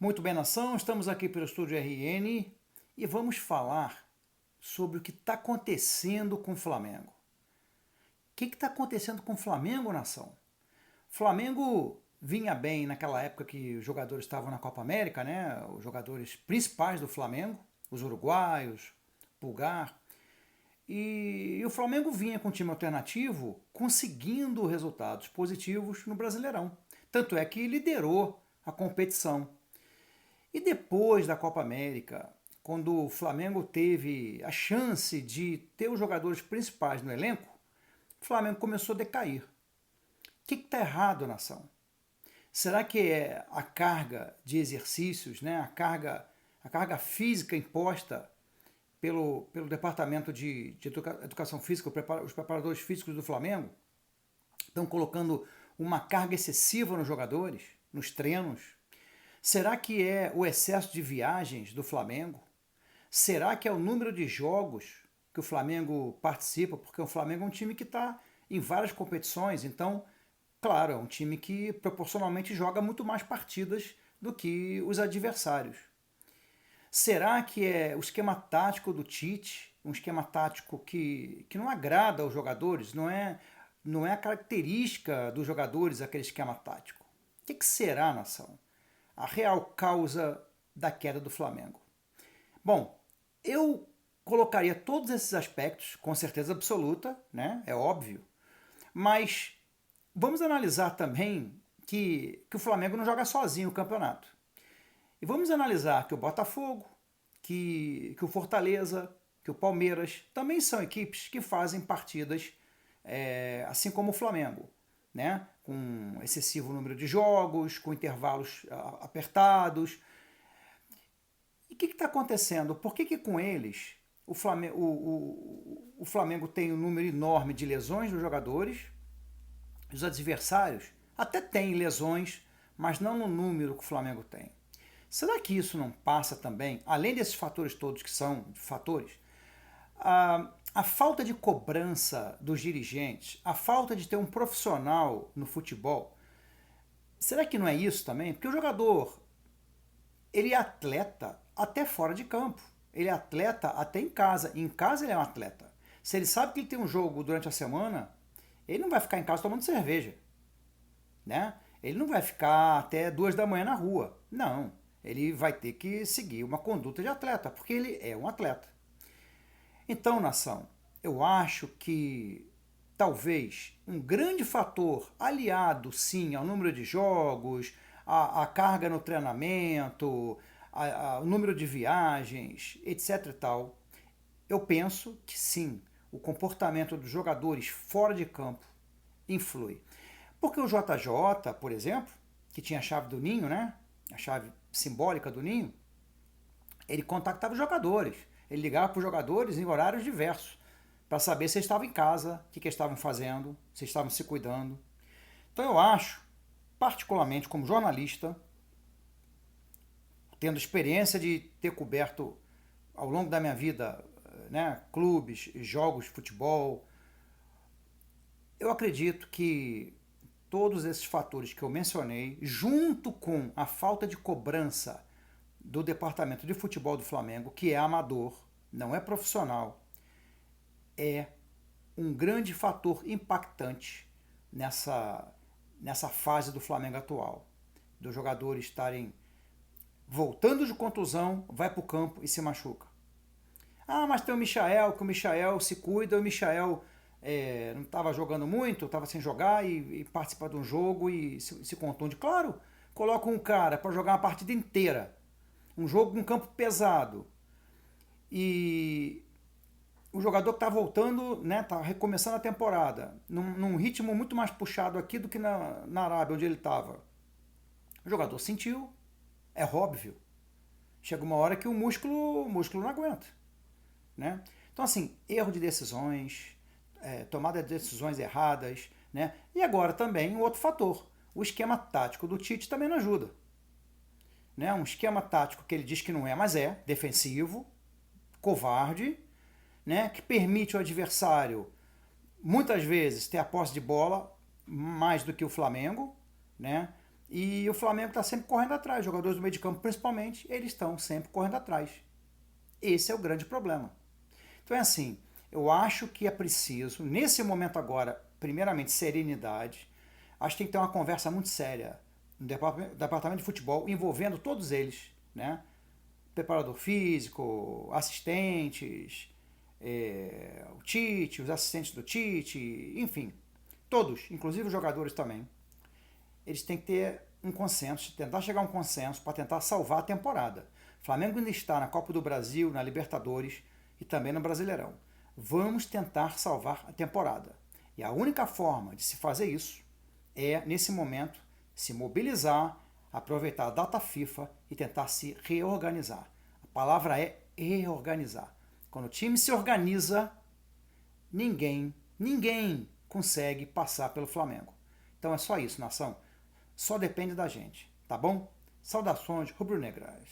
Muito bem, nação, estamos aqui pelo Estúdio RN e vamos falar sobre o que está acontecendo com o Flamengo. O que está acontecendo com o Flamengo, nação? O Flamengo vinha bem naquela época que os jogadores estavam na Copa América, né? Os jogadores principais do Flamengo, os uruguaios, Pulgar. E o Flamengo vinha com um time alternativo conseguindo resultados positivos no Brasileirão. Tanto é que liderou a competição. E depois da Copa América, quando o Flamengo teve a chance de ter os jogadores principais no elenco, o Flamengo começou a decair. O que está errado, nação? Será que é a carga de exercícios, né? a carga física imposta pelo Departamento de Educação Física, os preparadores físicos do Flamengo, estão colocando uma carga excessiva nos jogadores, nos treinos? Será que é o excesso de viagens do Flamengo? Será que é o número de jogos que o Flamengo participa? Porque o Flamengo é um time que está em várias competições, então, claro, é um time que proporcionalmente joga muito mais partidas do que os adversários. Será que é o esquema tático do Tite, um esquema tático que não agrada aos jogadores, não é a característica dos jogadores aquele esquema tático? O que será, nação, a real causa da queda do Flamengo? Bom, eu colocaria todos esses aspectos com certeza absoluta, né? É óbvio, mas vamos analisar também que o Flamengo não joga sozinho o campeonato. E vamos analisar que o Botafogo, que o Fortaleza, que o Palmeiras também são equipes que fazem partidas assim como o Flamengo, né? Com excessivo número de jogos, com intervalos apertados. E o que está acontecendo? Por que com eles o Flamengo tem um número enorme de lesões dos jogadores? Os adversários até têm lesões, mas não no número que o Flamengo tem. Será que isso não passa também, além desses fatores todos que são fatores, a falta de cobrança dos dirigentes, a falta de ter um profissional no futebol? Será que não é isso também? Porque o jogador, ele é atleta até fora de campo. Ele é atleta até em casa. E em casa ele é um atleta. Se ele sabe que ele tem um jogo durante a semana, ele não vai ficar em casa tomando cerveja, né? Ele não vai ficar até 2 da manhã na rua. Não. Ele vai ter que seguir uma conduta de atleta, porque ele é um atleta. Então, nação, eu acho que talvez um grande fator, aliado sim ao número de jogos, a carga no treinamento, o número de viagens, etc e tal, eu penso que sim, o comportamento dos jogadores fora de campo influi. Porque o JJ, por exemplo, que tinha a chave do ninho, né? A chave simbólica do ninho, ele contactava os jogadores. Ele ligava para os jogadores em horários diversos para saber se eles estavam em casa, o que eles estavam fazendo, se estavam se cuidando. Então eu acho, particularmente como jornalista, tendo experiência de ter coberto ao longo da minha vida, né, clubes, jogos de futebol, eu acredito que todos esses fatores que eu mencionei, junto com a falta de cobrança do departamento de futebol do Flamengo, que é amador, não é profissional, é um grande fator impactante nessa fase do Flamengo atual. Dos jogadores estarem voltando de contusão, vai para o campo e se machuca. Ah, mas tem o Michael, que o Michael se cuida, o Michael não estava jogando muito, estava sem jogar e participa de um jogo e se contunde. Claro, coloca um cara para jogar uma partida inteira, um jogo com campo pesado, e o jogador que está voltando, né, está recomeçando a temporada, num ritmo muito mais puxado aqui do que na Arábia, onde ele estava. O jogador sentiu, é óbvio. Chega uma hora que o músculo não aguenta, né? Então, assim, erro de decisões, tomada de decisões erradas, né? E agora também um outro fator, o esquema tático do Tite também não ajuda, né? Um esquema tático que ele diz que não é, mas é defensivo, covarde, né? Que permite ao adversário muitas vezes ter a posse de bola mais do que o Flamengo, né? E o Flamengo está sempre correndo atrás, os jogadores do meio de campo principalmente, eles estão sempre correndo atrás. Esse é o grande problema. Então é assim, eu acho que é preciso, nesse momento agora, primeiramente, serenidade. Acho que tem que ter uma conversa muito séria no departamento de futebol, envolvendo todos eles, né? Preparador físico, assistentes, o Tite, os assistentes do Tite, enfim, todos, inclusive os jogadores também. Eles têm que ter um consenso, tentar chegar a um consenso para tentar salvar a temporada. O Flamengo ainda está na Copa do Brasil, na Libertadores e também no Brasileirão. Vamos tentar salvar a temporada. E a única forma de se fazer isso é, nesse momento, se mobilizar, aproveitar a data FIFA e tentar se reorganizar. A palavra é reorganizar. Quando o time se organiza, ninguém consegue passar pelo Flamengo. Então é só isso, nação. Só depende da gente, tá bom? Saudações rubro-negras.